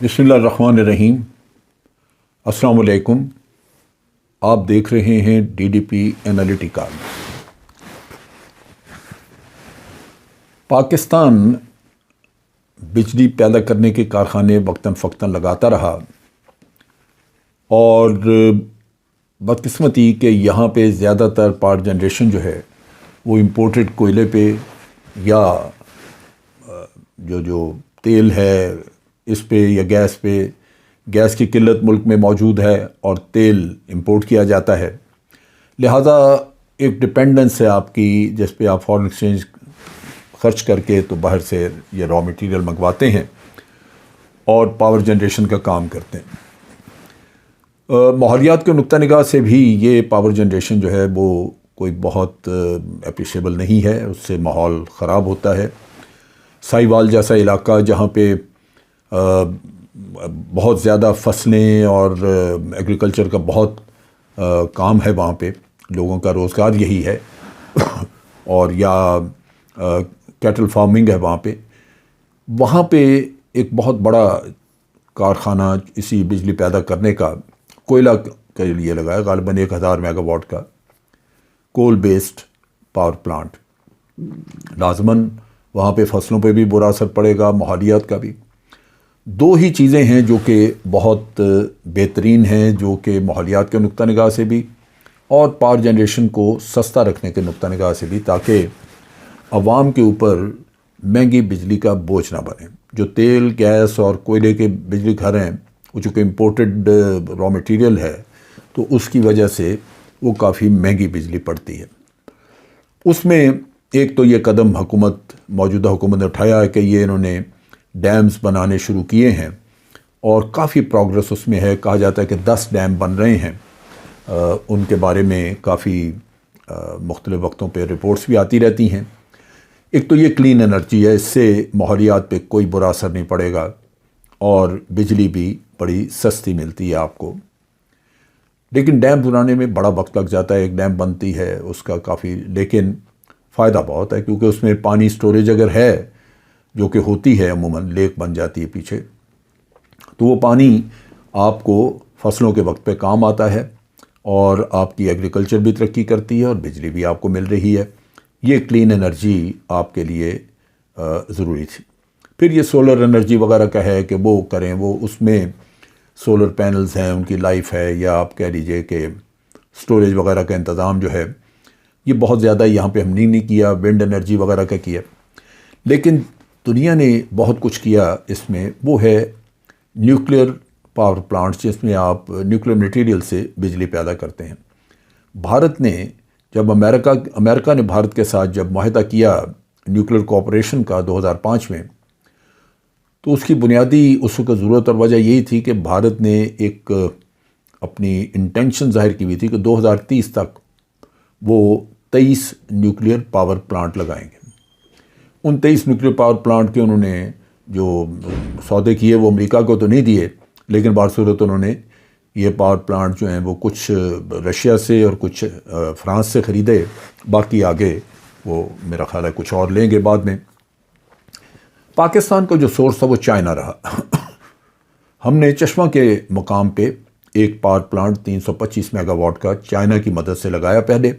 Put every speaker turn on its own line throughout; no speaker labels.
بسم اللہ الرحمن الرحیم۔ السلام علیکم۔ آپ دیکھ رہے ہیں D D P Analytica. Pakistan بجلی پیدا کرنے کے کارخانے وقتاً فوقتاً لگاتا رہا، اور بدقسمتی کہ یہاں پہ زیادہ تر پاور جنریشن جو ہے وہ امپورٹڈ کوئلے پہ یا جو تیل ہے اس پہ یا گیس پہ، گیس کی قلت ملک میں موجود ہے اور تیل امپورٹ کیا جاتا ہے، لہذا ایک ڈپینڈنس ہے آپ کی جس پہ آپ فارن ایکسچینج خرچ کر کے تو باہر سے یہ را مٹیریل منگواتے ہیں اور پاور جنریشن کا کام کرتے ہیں۔ ماحولیات کے نقطہ نگاہ سے بھی یہ پاور جنریشن جو ہے وہ کوئی بہت اپریشیبل نہیں ہے، اس سے ماحول خراب ہوتا ہے۔ سائیوال جیسا علاقہ جہاں پہ بہت زیادہ فصلیں اور ایگریکلچر کا بہت کام ہے، وہاں پہ لوگوں کا روزگار یہی ہے، اور یا کیٹل فارمنگ ہے وہاں پہ ایک بہت بڑا کارخانہ اسی بجلی پیدا کرنے کا کوئلہ کے لیے لگا ہے، غالباً 1000 میگا واٹ کا کول بیسڈ پاور پلانٹ۔ لازماً وہاں پہ فصلوں پہ بھی برا اثر پڑے گا، ماحولیات کا بھی۔ دو ہی چیزیں ہیں جو کہ بہت بہترین ہیں، جو کہ ماحولیات کے نقطہ نگاہ سے بھی اور پاور جنریشن کو سستا رکھنے کے نقطہ نگاہ سے بھی، تاکہ عوام کے اوپر مہنگی بجلی کا بوجھ نہ بنے۔ جو تیل، گیس اور کوئلے کے بجلی گھر ہیں وہ چونکہ امپورٹڈ را مٹیریل ہے تو اس کی وجہ سے وہ کافی مہنگی بجلی پڑتی ہے۔ اس میں ایک تو یہ قدم موجودہ حکومت نے اٹھایا ہے کہ یہ انہوں نے ڈیمز بنانے شروع کیے ہیں، اور کافی پروگرس اس میں ہے۔ کہا جاتا ہے کہ 10 ڈیم بن رہے ہیں، ان کے بارے میں کافی مختلف وقتوں پہ رپورٹس بھی آتی رہتی ہیں۔ ایک تو یہ کلین انرجی ہے، اس سے ماحولیات پہ کوئی برا اثر نہیں پڑے گا اور بجلی بھی بڑی سستی ملتی ہے آپ کو۔ لیکن ڈیم بنانے میں بڑا وقت لگ جاتا ہے، ایک ڈیم بنتی ہے اس کا کافی، لیکن فائدہ بہت ہے کیونکہ اس میں پانی سٹوریج اگر ہے، جو کہ ہوتی ہے عموماً، لیک بن جاتی ہے پیچھے، تو وہ پانی آپ کو فصلوں کے وقت پہ کام آتا ہے اور آپ کی ایگریکلچر بھی ترقی کرتی ہے اور بجلی بھی آپ کو مل رہی ہے۔ یہ کلین انرجی آپ کے لیے ضروری تھی۔ پھر یہ سولر انرجی وغیرہ کا ہے کہ وہ کریں، وہ اس میں سولر پینلز ہیں، ان کی لائف ہے، یا آپ کہہ لیجئے کہ سٹوریج وغیرہ کا انتظام جو ہے یہ بہت زیادہ یہاں پہ ہم نے نہیں کیا، ونڈ انرجی وغیرہ کا کیا۔ لیکن دنیا نے بہت کچھ کیا اس میں، وہ ہے نیوکلیر پاور پلانٹس، جس میں آپ نیوکلیر مٹیریل سے بجلی پیدا کرتے ہیں۔ بھارت نے جب امریکہ نے بھارت کے ساتھ جب معاہدہ کیا نیوکلیر کوآپریشن کا 2005 میں، تو اس کی بنیادی اس وقت ضرورت اور وجہ یہی تھی کہ بھارت نے ایک اپنی انٹینشن ظاہر کی ہوئی تھی کہ 2030 تک وہ 23 نیوکلیر پاور پلانٹ لگائیں گے۔ ان 23 نیوکلیر پاور پلانٹ کے انہوں نے جو سودے کیے وہ امریکہ کو تو نہیں دیے، لیکن بصورت انہوں نے یہ پاور پلانٹ جو ہیں وہ کچھ رشیا سے اور کچھ فرانس سے خریدے، باقی آگے وہ میرا خیال ہے کچھ اور لیں گے بعد میں۔ پاکستان کا جو سورس تھا وہ چائنا رہا۔ ہم نے چشمہ کے مقام پہ ایک پاور پلانٹ 325 میگا واٹ کا چائنا کی مدد سے لگایا پہلے،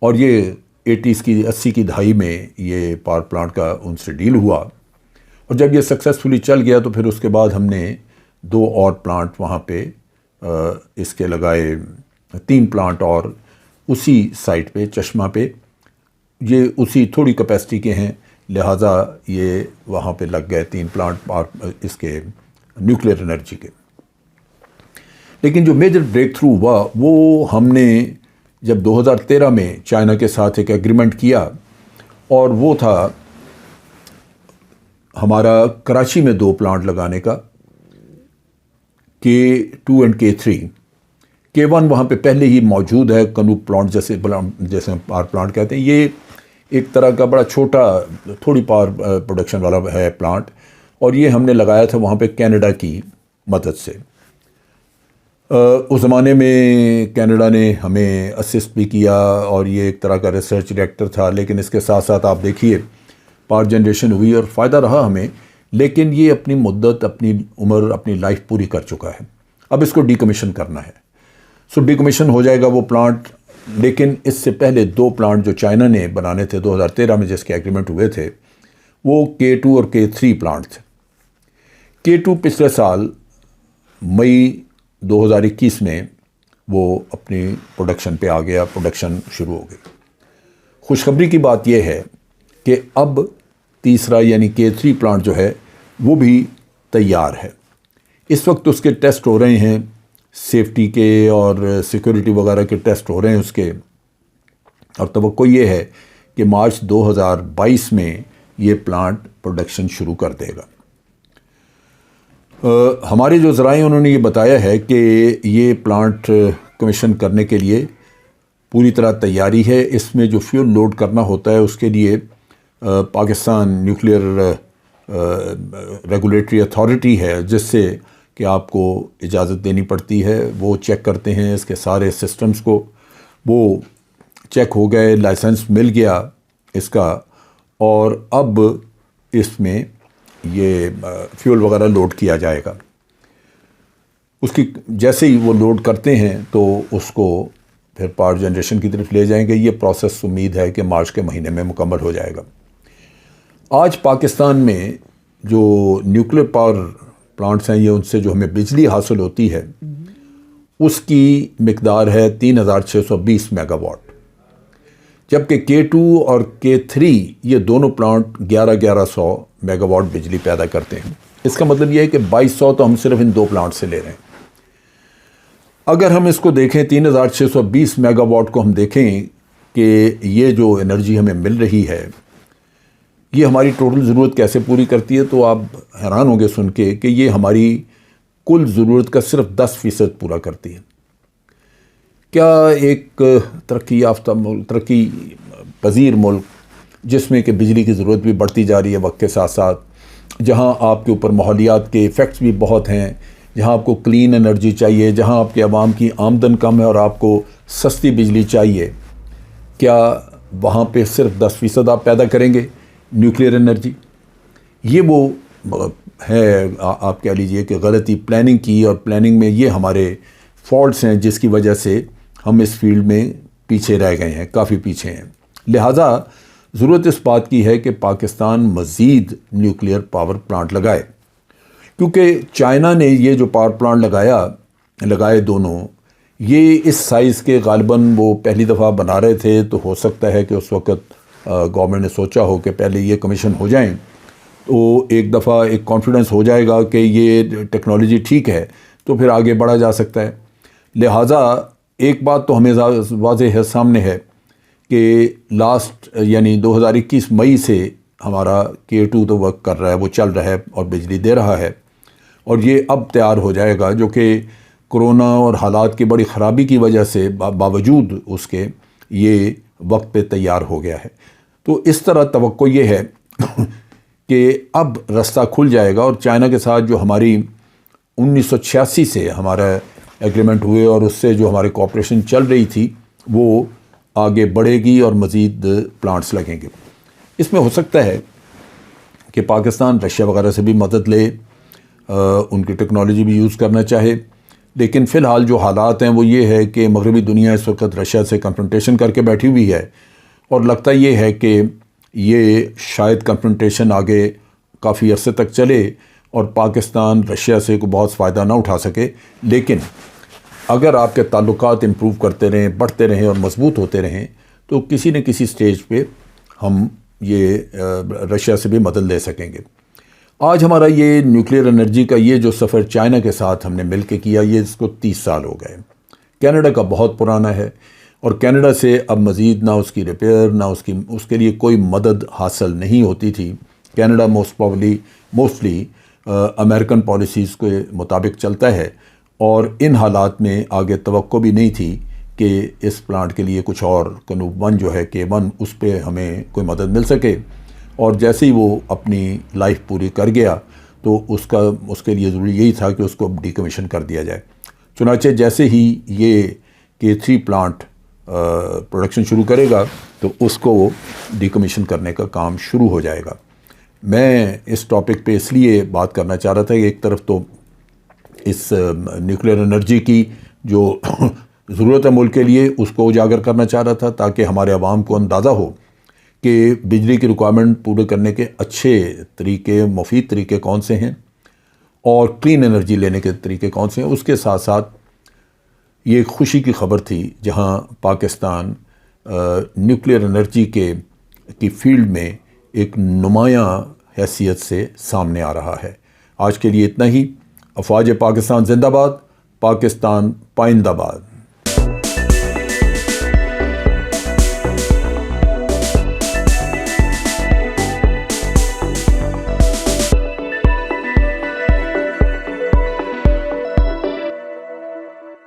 اور یہ 80 کی دہائی میں یہ پاور پلانٹ کا ان سے ڈیل ہوا، اور جب یہ سکسیسفلی چل گیا تو پھر اس کے بعد ہم نے 2 اور پلانٹ وہاں پہ اس کے لگائے، 3 پلانٹ اور اسی سائٹ پہ چشمہ پہ، یہ اسی تھوڑی کیپیسٹی کے ہیں، لہٰذا یہ وہاں پہ لگ گئے 3 پلانٹ اس کے نیوکلیر انرجی کے۔ لیکن جو میجر بریک تھرو ہوا وہ ہم نے جب 2013 میں چائنا کے ساتھ ایک ایگریمنٹ کیا، اور وہ تھا ہمارا کراچی میں 2 پلانٹ لگانے کا، K2 اور K3۔ K1 وہاں پہ پہلے ہی موجود ہے، کنوپ پلانٹ جیسے پاور پلانٹ کہتے ہیں۔ یہ ایک طرح کا بڑا چھوٹا تھوڑی پاور پروڈکشن والا ہے پلانٹ، اور یہ ہم نے لگایا تھا وہاں پہ کینیڈا کی مدد سے۔ اس زمانے میں کینیڈا نے ہمیں اسسٹ بھی کیا اور یہ ایک طرح کا ریسرچ ریکٹر تھا، لیکن اس کے ساتھ ساتھ آپ دیکھیے پاور جنریشن ہوئی اور فائدہ رہا ہمیں لیکن یہ اپنی مدت، اپنی عمر، اپنی لائف پوری کر چکا ہے. اب اس کو ڈیکمیشن کرنا ہے. سو ڈیکمیشن ہو جائے گا وہ پلانٹ. لیکن اس سے پہلے 2 پلانٹ جو چائنا نے بنانے تھے 2013 میں جس کے ایگریمنٹ ہوئے تھے، وہ K2 اور K3 پلانٹ تھے. K2 پچھلے سال مئی 2021 میں وہ اپنی پروڈکشن پہ آ گیا، پروڈکشن شروع ہو گئی. خوشخبری کی بات یہ ہے کہ اب تیسرا یعنی K3 پلانٹ جو ہے وہ بھی تیار ہے. اس وقت اس کے ٹیسٹ ہو رہے ہیں، سیفٹی کے اور سیکورٹی وغیرہ کے ٹیسٹ ہو رہے ہیں اس کے، اور توقع یہ ہے کہ مارچ 2022 میں یہ پلانٹ پروڈکشن شروع کر دے گا. ہمارے جو ذرائع انہوں نے یہ بتایا ہے کہ یہ پلانٹ کمیشن کرنے کے لیے پوری طرح تیاری ہے. اس میں جو فیول لوڈ کرنا ہوتا ہے اس کے لیے پاکستان نیوکلیئر ریگولیٹری اتھارٹی ہے جس سے کہ آپ کو اجازت دینی پڑتی ہے. وہ چیک کرتے ہیں اس کے سارے سسٹمز کو. وہ چیک ہو گئے، لائسنس مل گیا اس کا، اور اب اس میں یہ فیول وغیرہ لوڈ کیا جائے گا. اس کی جیسے ہی وہ لوڈ کرتے ہیں تو اس کو پھر پاور جنریشن کی طرف لے جائیں گے. یہ پروسیس امید ہے کہ مارچ کے مہینے میں مکمل ہو جائے گا. آج پاکستان میں جو نیوکلیر پاور پلانٹس ہیں، یہ ان سے جو ہمیں بجلی حاصل ہوتی ہے اس کی مقدار ہے 3620 میگا واٹ، جبکہ K2 اور K3 یہ دونوں پلانٹ 1100 میگا واٹ بجلی پیدا کرتے ہیں. اس کا مطلب یہ ہے کہ 2200 تو ہم صرف ان 2 پلانٹ سے لے رہے ہیں. اگر ہم اس کو دیکھیں 3620 میگا واٹ کو ہم دیکھیں کہ یہ جو انرجی ہمیں مل رہی ہے یہ ہماری ٹوٹل ضرورت کیسے پوری کرتی ہے، تو آپ حیران ہوں گے سن کے کہ یہ ہماری کل ضرورت کا صرف 10% پورا کرتی ہے. کیا ایک ترقی یافتہ ملک، ترقی پذیر ملک جس میں کہ بجلی کی ضرورت بھی بڑھتی جا رہی ہے وقت کے ساتھ ساتھ، جہاں آپ کے اوپر ماحولیات کے ایفیکٹس بھی بہت ہیں، جہاں آپ کو کلین انرجی چاہیے، جہاں آپ کے عوام کی آمدن کم ہے اور آپ کو سستی بجلی چاہیے، کیا وہاں پہ صرف 10% آپ پیدا کریں گے نیوکلیئر انرجی؟ یہ وہ ہے آپ کہہ لیجئے کہ غلطی پلاننگ کی، اور پلاننگ میں یہ ہمارے فالٹس ہیں جس کی وجہ سے ہم اس فیلڈ میں پیچھے رہ گئے ہیں، کافی پیچھے ہیں. لہٰذا ضرورت اس بات کی ہے کہ پاکستان مزید نیوکلیئر پاور پلانٹ لگائے، کیونکہ چائنا نے یہ جو پاور پلانٹ لگائے دونوں، یہ اس سائز کے غالباً وہ پہلی دفعہ بنا رہے تھے. تو ہو سکتا ہے کہ اس وقت گورنمنٹ نے سوچا ہو کہ پہلے یہ کمیشن ہو جائیں تو ایک دفعہ ایک کانفیڈنس ہو جائے گا کہ یہ ٹیکنالوجی ٹھیک ہے تو پھر آگے بڑھا جا سکتا ہے. لہٰذا ایک بات تو ہمیں واضح ہے، سامنے ہے کہ لاسٹ یعنی 2021 مئی سے ہمارا K2 تو ورک کر رہا ہے، وہ چل رہا ہے اور بجلی دے رہا ہے، اور یہ اب تیار ہو جائے گا، جو کہ کرونا اور حالات کی بڑی خرابی کی وجہ سے باوجود اس کے یہ وقت پہ تیار ہو گیا ہے. تو اس طرح توقع یہ ہے کہ اب رستہ کھل جائے گا، اور چائنا کے ساتھ جو ہماری 1986 سے ہمارا ایگریمنٹ ہوئے اور اس سے جو ہماری کوآپریشن چل رہی تھی وہ آگے بڑھے گی اور مزید پلانٹس لگیں گے. اس میں ہو سکتا ہے کہ پاکستان رشیا وغیرہ سے بھی مدد لے، ان کی ٹیکنالوجی بھی یوز کرنا چاہے. لیکن فی الحال جو حالات ہیں وہ یہ ہے کہ مغربی دنیا اس وقت رشیا سے کنفرنٹیشن کر کے بیٹھی ہوئی ہے، اور لگتا یہ ہے کہ یہ شاید کنفرنٹیشن آگے کافی عرصے تک چلے اور پاکستان رشیا سے کوئی بہت فائدہ نہ اٹھا سکے. لیکن اگر آپ کے تعلقات امپروو کرتے رہیں، بڑھتے رہیں اور مضبوط ہوتے رہیں تو کسی نہ کسی سٹیج پہ ہم یہ رشیا سے بھی مدد لے سکیں گے. آج ہمارا یہ نیوکلیئر انرجی کا یہ جو سفر چائنا کے ساتھ ہم نے مل کے کیا، یہ اس کو 30 سال ہو گئے. کینیڈا کا بہت پرانا ہے، اور کینیڈا سے اب مزید نہ اس کی ریپیئر نہ اس کے لیے کوئی مدد حاصل نہیں ہوتی تھی. کینیڈا موسٹلی امریکن پالیسیز کے مطابق چلتا ہے، اور ان حالات میں آگے توقع بھی نہیں تھی کہ اس پلانٹ کے لیے کچھ اور کنوب 1 جو ہے K1 اس پہ ہمیں کوئی مدد مل سکے. اور جیسے ہی وہ اپنی لائف پوری کر گیا تو اس کے لیے ضروری یہی تھا کہ اس کو ڈیکمیشن کر دیا جائے. چنانچہ جیسے ہی یہ K3 پلانٹ پروڈکشن شروع کرے گا تو اس کو ڈیکمیشن کرنے کا کام شروع ہو جائے گا. میں اس ٹاپک پہ اس لیے بات کرنا چاہ رہا تھا کہ ایک طرف تو اس نیوکلیر انرجی کی جو ضرورت ہے ملک کے لیے اس کو اجاگر کرنا چاہ رہا تھا تاکہ ہمارے عوام کو اندازہ ہو کہ بجلی کی ریکوائرمنٹ پورے کرنے کے اچھے طریقے، مفید طریقے کون سے ہیں اور کلین انرجی لینے کے طریقے کون سے ہیں۔ اس کے ساتھ ساتھ یہ ایک خوشی کی خبر تھی جہاں پاکستان نیوکلیر انرجی کی فیلڈ میں ایک نمایاں حیثیت سے سامنے آ رہا ہے۔ آج کے لیے اتنا ہی۔ افواج پاکستان زندہ باد، پاکستان پائندہ باد۔